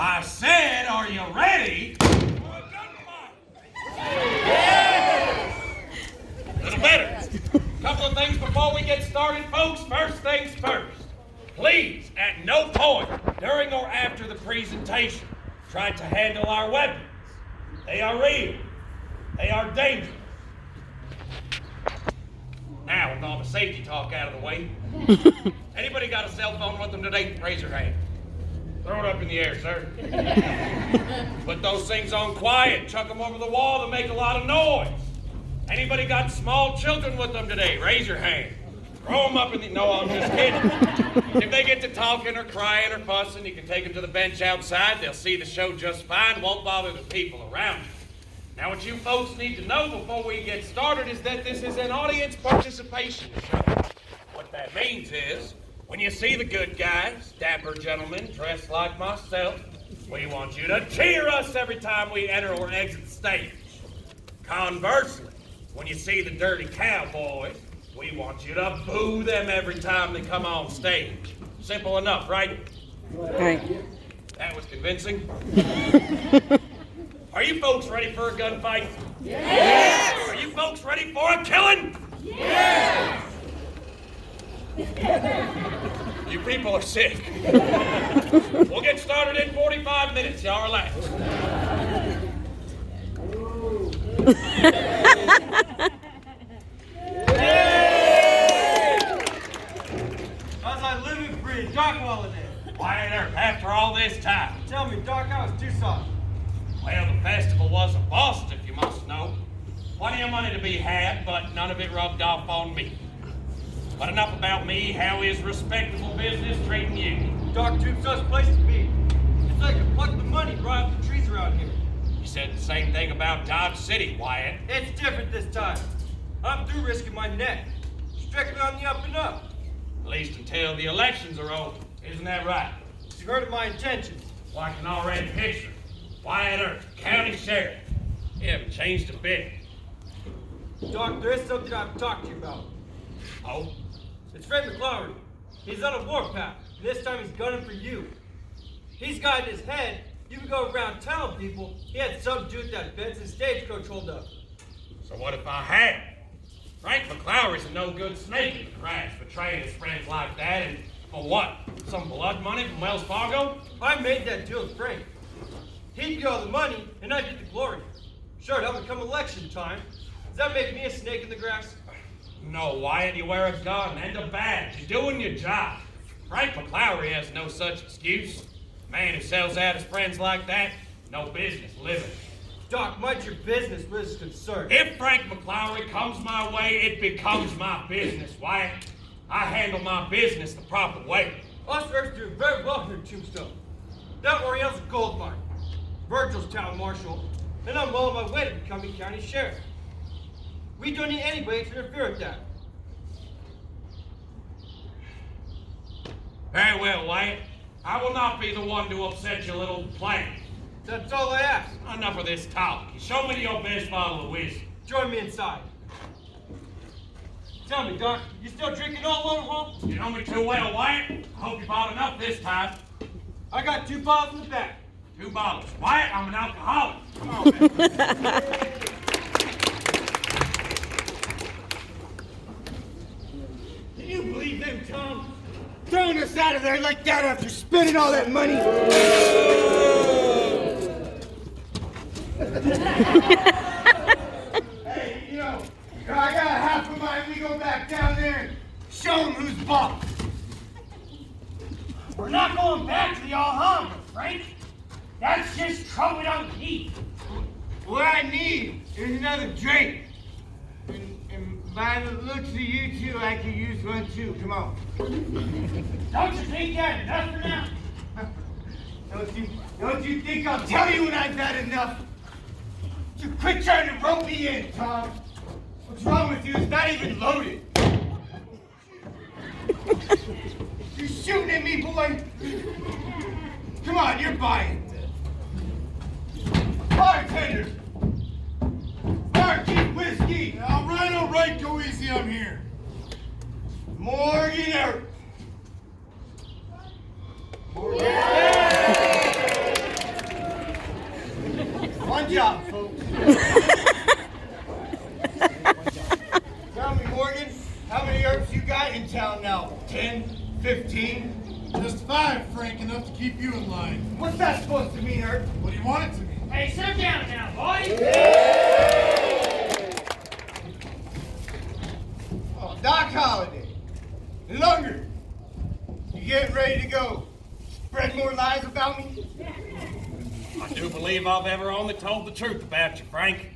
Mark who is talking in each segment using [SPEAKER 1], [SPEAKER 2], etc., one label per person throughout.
[SPEAKER 1] I said, are you ready for a gunfight? Yeah! Little better. Couple of things before we get started, folks. First things first. Please, at no point during or after the presentation, try to handle our weapons. They are real. They are dangerous. Now, with all the safety talk out of the way, anybody got a cell phone with them today? Raise your hand. Throw it up in the air, sir. Put those things on quiet. Chuck them over the wall to make a lot of noise. Anybody got small children with them today? Raise your hand. Throw them up in the... No, I'm just kidding. If they get to talking or crying or fussing, you can take them to the bench outside. They'll see the show just fine. Won't bother the people around you. Now, what you folks need to know before we get started is that this is an audience participation show. What that means is, when you see the good guys, dapper gentlemen dressed like myself, we want you to cheer us every time we enter or exit the stage. Conversely, when you see the dirty cowboys, we want you to boo them every time they come on stage. Simple enough, right?
[SPEAKER 2] Right.
[SPEAKER 1] That was convincing. Are you folks ready for a gunfight?
[SPEAKER 2] Yes!
[SPEAKER 1] Are you folks ready for a killing?
[SPEAKER 2] Yes!
[SPEAKER 1] You people are sick. We'll get started in 45 minutes. Y'all relax.
[SPEAKER 3] As I live and breathe, Doc Holiday.
[SPEAKER 1] Why on earth, after all this time?
[SPEAKER 3] Tell me, Doc, how was Tucson?
[SPEAKER 1] Well, the festival was a bust, if you must know. Plenty of money to be had, but none of it rubbed off on me. But enough about me. How is respectable business treating you?
[SPEAKER 3] Doc, Tombstone's place to be. It's like you pluck the money right off the trees around here.
[SPEAKER 1] You said the same thing about Dodge City, Wyatt.
[SPEAKER 3] It's different this time. I'm through risking my neck. Strictly on the up and up.
[SPEAKER 1] At least until the elections are over. Isn't that right?
[SPEAKER 3] You heard of my intentions.
[SPEAKER 1] Well, I can already picture Wyatt Earth, county sheriff. You haven't changed a bit.
[SPEAKER 3] Doc, there is something I have to talk to you about.
[SPEAKER 1] Oh?
[SPEAKER 3] It's Fred McLaurin. He's on a warpath, and this time he's gunning for you. He's got in his head, you can go around telling people he had something to do with that Benson stagecoach holdup.
[SPEAKER 1] So what if I had? Frank McLaurin's a no-good snake in the grass, betraying his friends like that, and for what? Some blood money from Wells Fargo?
[SPEAKER 3] I made that deal with Frank. He'd get all the money, and I'd get the glory. Sure, that'll come election time. Does that make me a snake in the grass?
[SPEAKER 1] No, Wyatt, you wear a gun and a badge. You're doing your job. Frank McLaurin has no such excuse. A man who sells out his friends like that, no business living.
[SPEAKER 3] Doc, mind your business where this is concerned.
[SPEAKER 1] If Frank McLaurin comes my way, it becomes my business, Wyatt. I handle my business the proper way.
[SPEAKER 3] Us Earth's doing very well here in Tombstone. That Oriel's a gold mine. Virgil's town marshal, and I'm well on my way to becoming county sheriff. We don't need anybody to interfere with that.
[SPEAKER 1] Very well, Wyatt. I will not be the one to upset your little plan.
[SPEAKER 3] That's all I ask.
[SPEAKER 1] Enough of this talk. Show me your best bottle of whiskey.
[SPEAKER 3] Join me inside. Tell me, Doc, you still drinking all over, huh?
[SPEAKER 1] You know me too well, Wyatt. I hope you bought enough this time.
[SPEAKER 3] I got 2 bottles in the back.
[SPEAKER 1] 2 bottles. Wyatt, I'm an alcoholic. Come on, man.
[SPEAKER 4] Can you believe them, Tom? Throwing us out of there like that after spending all that money? Hey, I got half of mine. We go back down there and show them who's boss.
[SPEAKER 5] We're not going back to the Alhambra, Frank. That's just trouble we don't need.
[SPEAKER 4] What I need is another drink. And by the looks of you two, I could use one too. Come on.
[SPEAKER 5] Don't you think that enough for now?
[SPEAKER 4] Don't you think I'll tell you when I've had enough? You quit trying to rope me in, Tom. What's wrong with you? It's not even loaded. You're shooting at me, boy. Come on, you're buying. Bartender. Barkeep whiskey. All right, go easy, I'm here. Morgan Earp. Tell me, Morgan, how many herbs you got in town now? 10? 15?
[SPEAKER 6] Just 5, Frank, enough to keep you in line.
[SPEAKER 4] What's that supposed to mean, Herb?
[SPEAKER 6] What do you want it to mean?
[SPEAKER 5] Hey, sit down now, boys.
[SPEAKER 4] Oh, Doc Holliday. Lunger. You getting ready to go spread more lies about me?
[SPEAKER 1] I do believe I've ever only told the truth about you, Frank.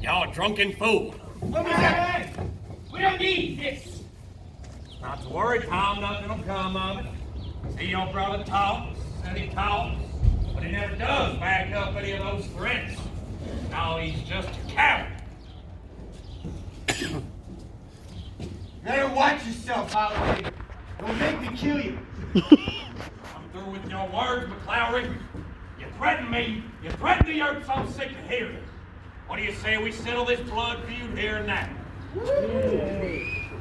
[SPEAKER 1] Y'all a drunken fool.
[SPEAKER 4] What was that?
[SPEAKER 5] Hey, we don't need this.
[SPEAKER 1] Not to worry, Tom, nothing will come of it. See, your brother talks, and he talks, but he never does back up any of those threats. No, he's just a coward.
[SPEAKER 4] Better watch yourself, Holliday. Don't make me kill you.
[SPEAKER 1] I'm through with your words, McClowry. You threaten me, you threaten the earth, so I'm sick of hearing it. What do you say we settle this blood feud here and now?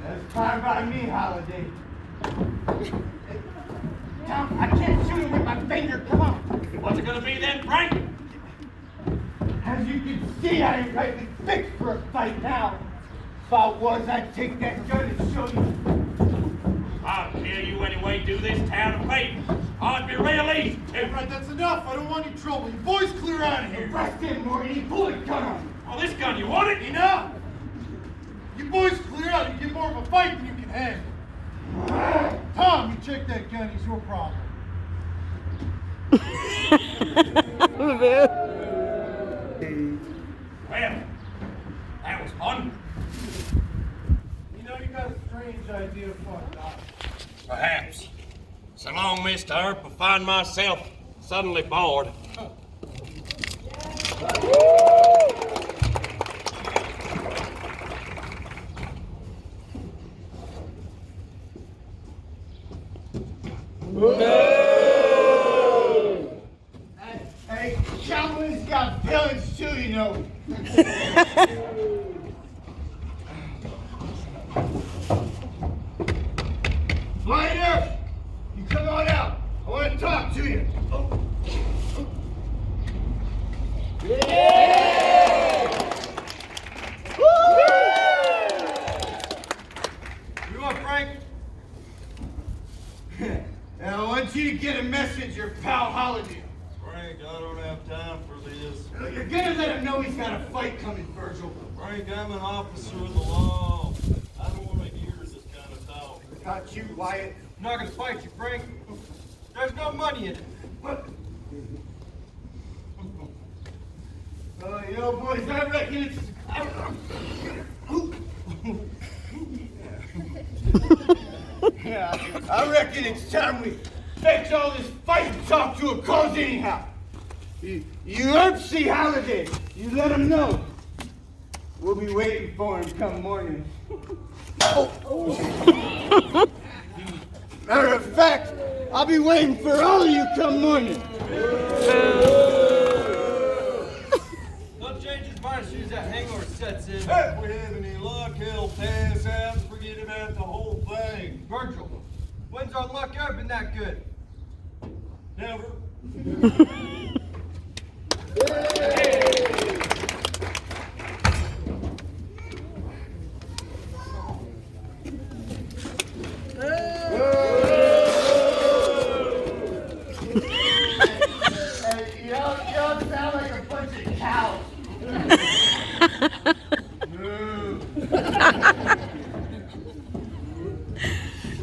[SPEAKER 4] That's fine by me, Holliday. Tom, I can't shoot him with my finger. Come on.
[SPEAKER 1] What's it gonna be then, Frank?
[SPEAKER 4] As you can see, I ain't rightly fixed for a fight now. If I was, I'd take that gun and show you.
[SPEAKER 1] I'll kill you anyway, do this town a favor. I'd be real easy
[SPEAKER 6] Hey,
[SPEAKER 1] to.
[SPEAKER 6] Frank, that's enough. I don't want any trouble. You boys clear out of here.
[SPEAKER 4] Rest in, Morty. Pull the gun on me.
[SPEAKER 1] Well, this gun, you want it?
[SPEAKER 6] Enough. You boys clear out. You get more of a fight than you can handle. Tom, you check that gun. He's your problem.
[SPEAKER 1] Well, that was fun.
[SPEAKER 6] You know, you got a strange idea of fun, Doc.
[SPEAKER 1] Perhaps. So long, Mr. Earp, I find myself suddenly bored.
[SPEAKER 4] Hey, cowboys got villains too, you know. Lighter, you come on out. I want to talk to you.
[SPEAKER 3] You want Frank?
[SPEAKER 4] And I want you to get a message, your pal Holiday.
[SPEAKER 7] Frank, I don't have time for this.
[SPEAKER 4] You're gonna let him know he's got a fight coming, Virgil.
[SPEAKER 7] Frank, I'm an officer of the law. I don't want to hear this kind of talk.
[SPEAKER 4] Not you, Wyatt.
[SPEAKER 3] I'm not gonna fight you, Frank. There's no money in it.
[SPEAKER 4] What? You know, boys, I reckon it's. Yeah, I reckon it's time we fetch all this fight talk to a cause anyhow. You heard see Holiday. You let him know. We'll be waiting for him come morning. Matter of fact, I'll be waiting for all of you come morning.
[SPEAKER 3] Don't change his mind as soon as that hangover sets in.
[SPEAKER 7] If we have any luck, he'll pass out and forget about the whole thing.
[SPEAKER 3] Virgil, when's our luck ever been that good?
[SPEAKER 7] Never.
[SPEAKER 4] Y'all sound like a bunch of cows.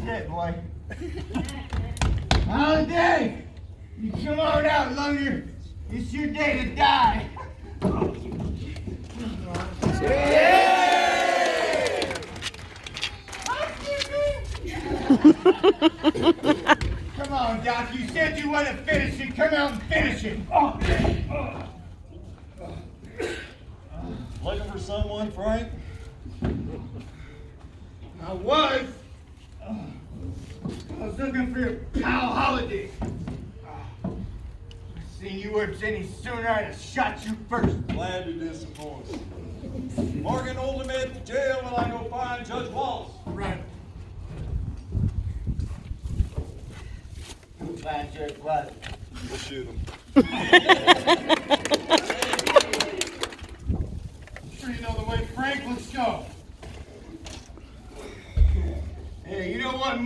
[SPEAKER 4] Shit, boy. Holiday, you come on out, Lunger. It's your day to die. Come on, Doc. You said you want to finish it. Come out and finish it.
[SPEAKER 7] Looking for someone, Frank?
[SPEAKER 4] I was looking for your pal Holiday. I seen you weren't any sooner, I'd have shot you first.
[SPEAKER 7] Glad to disappoint you. Morgan, hold him at the jail while I go find Judge Wallace.
[SPEAKER 6] Right.
[SPEAKER 4] Find Judge Wallace.
[SPEAKER 7] We'll shoot him.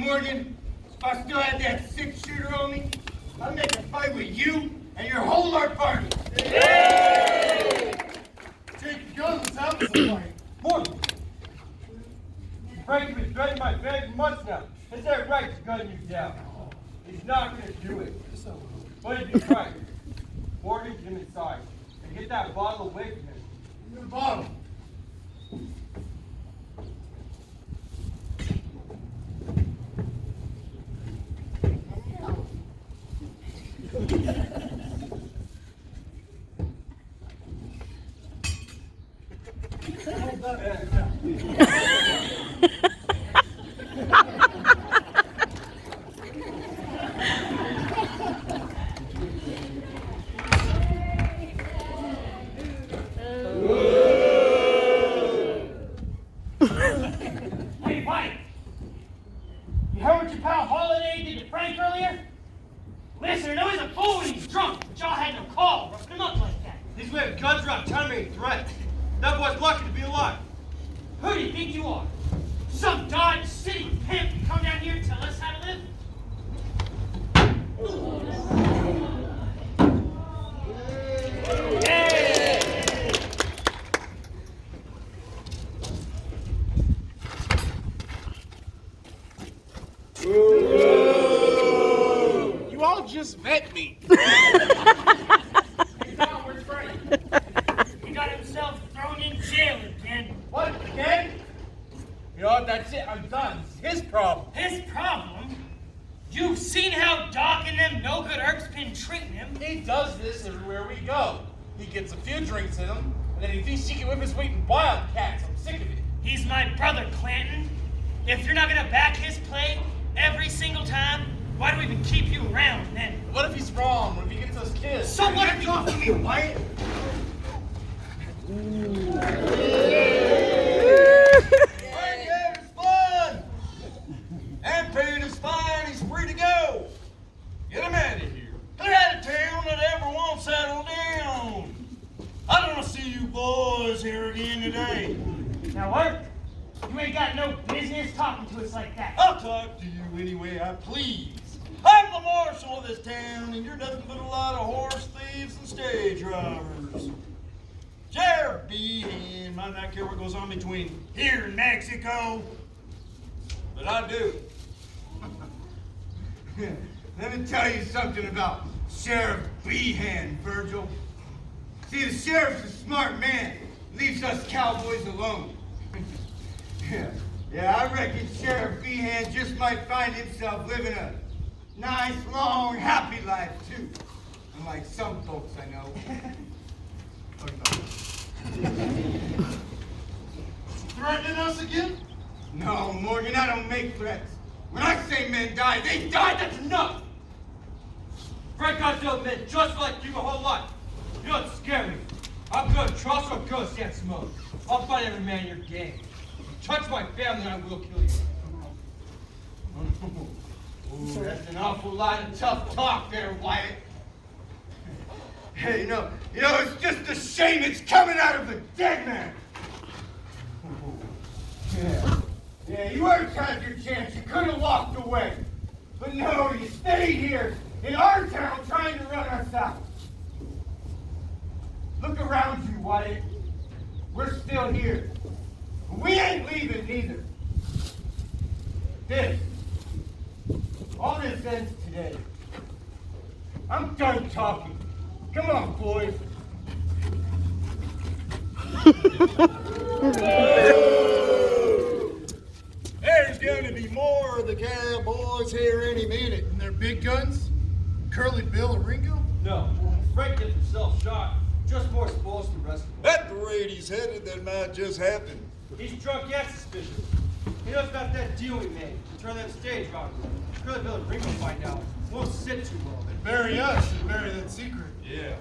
[SPEAKER 4] Morgan, if I still had that 6-shooter on me, I'd make a fight with you and your whole art party.
[SPEAKER 6] Take your gun, let's have some fight.
[SPEAKER 3] Morgan! Frank's been threatening my family for months now. Is that right to gun you down? He's not gonna do it. But if he's right, Morgan, get him inside. And get that bottle away from him.
[SPEAKER 6] Your bottle.
[SPEAKER 5] Hey, White! You heard what your pal Holiday did to Frank earlier? Listen, I know he's a fool when he's drunk, but y'all had no call roughing him up like that.
[SPEAKER 3] These waving guns around telling me a threat. That boy's lucky to be alive.
[SPEAKER 5] Who do you think you are? Some Dodge City pimp to come down here and tell us how to live?
[SPEAKER 8] You all just met me.
[SPEAKER 5] He got himself thrown in jail again.
[SPEAKER 8] What, again? You know what, that's it, I'm done. It's his problem.
[SPEAKER 5] His problem? You've seen how Doc and them no-good Erks been treating him.
[SPEAKER 8] He does this everywhere we go. He gets a few drinks in him, and then he thinks he can whip his weight in wildcats. I'm sick of it.
[SPEAKER 5] He's my brother, Clanton. If you're not gonna back his play every single time, why do we even keep you around then?
[SPEAKER 8] What if he's wrong? What if he gets us killed?
[SPEAKER 5] So what if you...
[SPEAKER 4] Off of me, Wyatt!
[SPEAKER 7] Frank had his fun! And paid his fine, he's free to go. Get him out of here. Clear out of town, let everyone settle down. I don't want to see you boys here again today.
[SPEAKER 5] Now what? You ain't got no business talking to us like that.
[SPEAKER 7] I'll talk to you any way I please. I'm the marshal of this town, and you're nothing but a lot of horse thieves and stage robbers. Sheriff Behan might not care what goes on between here and Mexico, but I do.
[SPEAKER 4] Let me tell you something about Sheriff Behan, Virgil. See, the sheriff's a smart man. Leaves us cowboys alone. Yeah, I reckon Sheriff Behan just might find himself living a nice, long, happy life, too. Unlike some folks I know.
[SPEAKER 6] Threatening us again?
[SPEAKER 4] No, Morgan, I don't make threats. When I say men die, they die, that's enough!
[SPEAKER 3] Frank got those men just like you my whole life. You don't scare me. I'm gonna trust or go stand smoke. I'll fight every man in your gang. If you touch my family, I will kill you. Ooh, that's an awful lot of tough talk there, Wyatt.
[SPEAKER 4] Hey, you know, it's just a shame it's coming out of a dead man. Yeah, you already had your chance. You could have walked away. But no, you stayed here in our town trying to run us out. Look around you, Wyatt. We're still here. We ain't leaving neither. All this ends today. I'm done talking. Come on, boys.
[SPEAKER 7] There's going to be more of the cowboys here any minute.
[SPEAKER 6] And their big guns? Curly Bill and Ringo?
[SPEAKER 3] No, Frank gets himself shot. Just more spoils for the rest of us.
[SPEAKER 7] At the rate he's headed, that might just happen.
[SPEAKER 3] He's drunk and suspicious. He knows about that deal we made to turn that stage rock. Curly Bill and Ringo find out. Won't sit too well.
[SPEAKER 6] They bury us and bury that secret.
[SPEAKER 7] Yeah.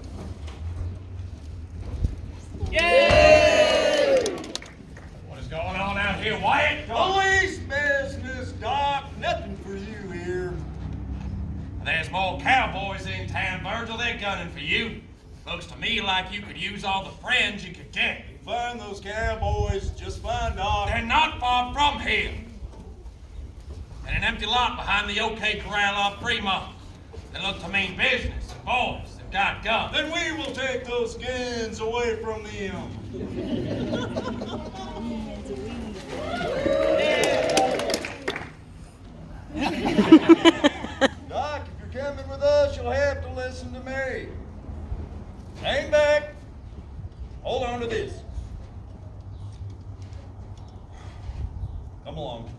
[SPEAKER 1] What is going on out here, Wyatt?
[SPEAKER 7] Police business, Doc. Nothing for you here.
[SPEAKER 1] There's more cowboys in town, Virgil. They're gunning for you. Looks to me like you could use all the friends you could get.
[SPEAKER 7] Find those cowboys just fine, Doc.
[SPEAKER 1] They're not far from here. and an empty lot behind the OK Corral off Fremont. They look to mean business and boys that got guns.
[SPEAKER 7] Then we will take those guns away from them. Doc, if you're coming with us, you'll have to listen to me. Hang back. Hold on to this. Come along.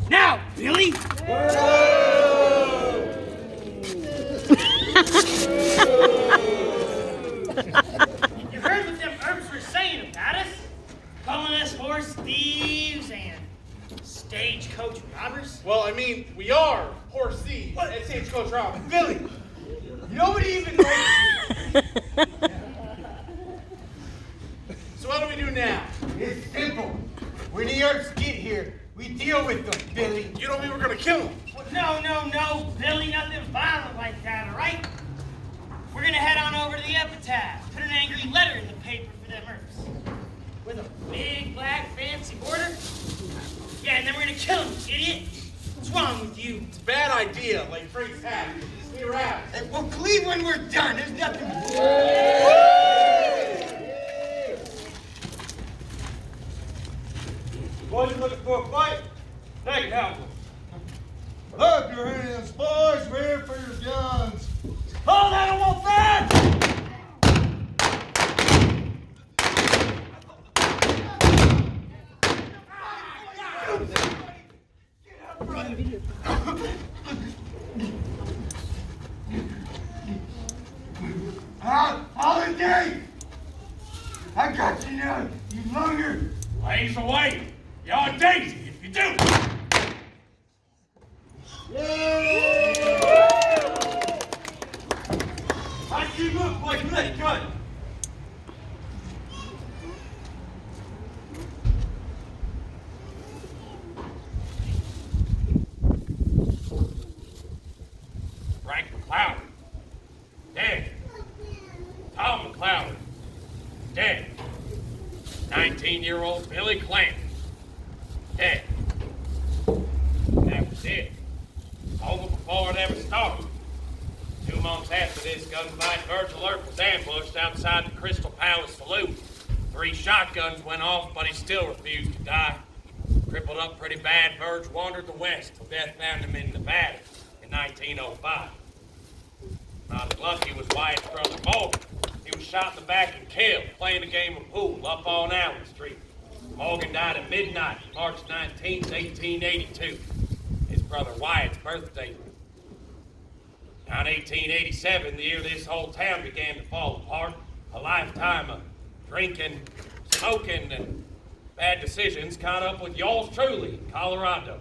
[SPEAKER 5] Now, Billy! You heard what them herbs were saying about us? Calling us horse thieves and stagecoach robbers?
[SPEAKER 8] Well, I mean, we are horse thieves and stagecoach robbers.
[SPEAKER 4] Billy, nobody even likes you.
[SPEAKER 8] So what do we do now?
[SPEAKER 4] It's simple. When the Earths get here, we deal with them, Billy.
[SPEAKER 8] You know we were gonna kill him.
[SPEAKER 5] Well, no, Billy, nothing violent like that, all right? We're gonna head on over to the epitaph, put an angry letter in the paper for them herbs. With a big, black, fancy border. Yeah, and then we're gonna kill him, idiot. What's wrong with you?
[SPEAKER 8] It's a bad idea, like Frank's hat. Just be around.
[SPEAKER 4] Hey, we'll clean when we're done. There's nothing.
[SPEAKER 3] Boys, you looking for a fight? Take it out.
[SPEAKER 7] Put up your hands, boys. We're here for your guns.
[SPEAKER 5] Hold that, I won't fire!
[SPEAKER 4] Holiday! I got you now, you lunger!
[SPEAKER 1] Blaze away. You're Daisy if you do.
[SPEAKER 3] I see you look like that gun.
[SPEAKER 1] Frank McCloud. Dead. Tom McCloud. Dead. 19-year-old Billy Clanton. Dead. That was it. Over before it ever started. 2 months after this gunfight, Virgil Earp was ambushed outside the Crystal Palace Saloon. 3 shotguns went off, but he still refused to die. Crippled up pretty bad, Virg wandered the west till death found him in Nevada in 1905. Not as lucky was Wyatt's brother Morgan. He was shot in the back and killed playing a game of pool up on Allen Street. Morgan died at midnight, March 19, 1882. His brother Wyatt's birthday. Now in 1887, the year this whole town began to fall apart, a lifetime of drinking, smoking, and bad decisions caught up with yours truly in Colorado.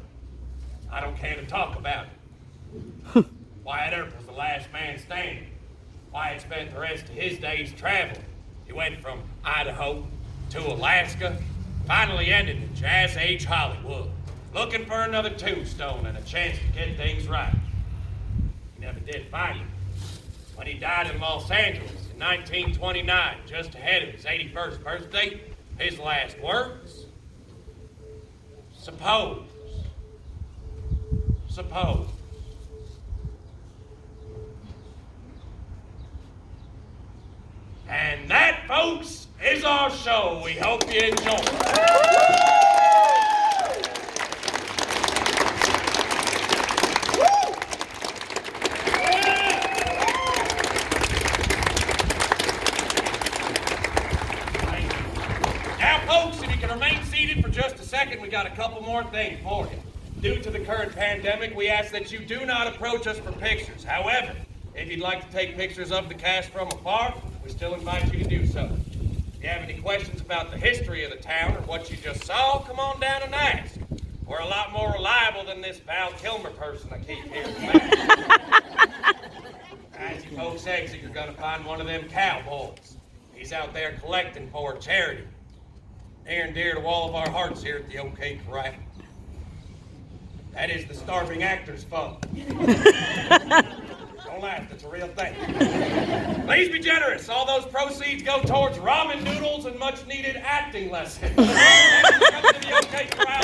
[SPEAKER 1] I don't care to talk about it. Wyatt Earp was the last man standing. Wyatt spent the rest of his days traveling. He went from Idaho to Alaska, finally ended in Jazz Age Hollywood, looking for another tombstone and a chance to get things right. He never did find it. When he died in Los Angeles in 1929, just ahead of his 81st birthday, his last words, suppose. And that, folks, is our show. We hope you enjoy it. Now, folks, if you can remain seated for just a second, we got a couple more things for you. Due to the current pandemic, we ask that you do not approach us for pictures. However, if you'd like to take pictures of the cast from afar, we still invite you to do so. If you have any questions about the history of the town or what you just saw, come on down and ask. We're a lot more reliable than this Val Kilmer person I keep hearing about. As you folks exit, you're going to find one of them cowboys. He's out there collecting for a charity. Near and dear to all of our hearts here at the OK Corral. That is the starving actor's fund. Don't laugh, it's a real thing. Please be generous. All those proceeds go towards ramen noodles and much needed acting lessons. Come to the OK Corral.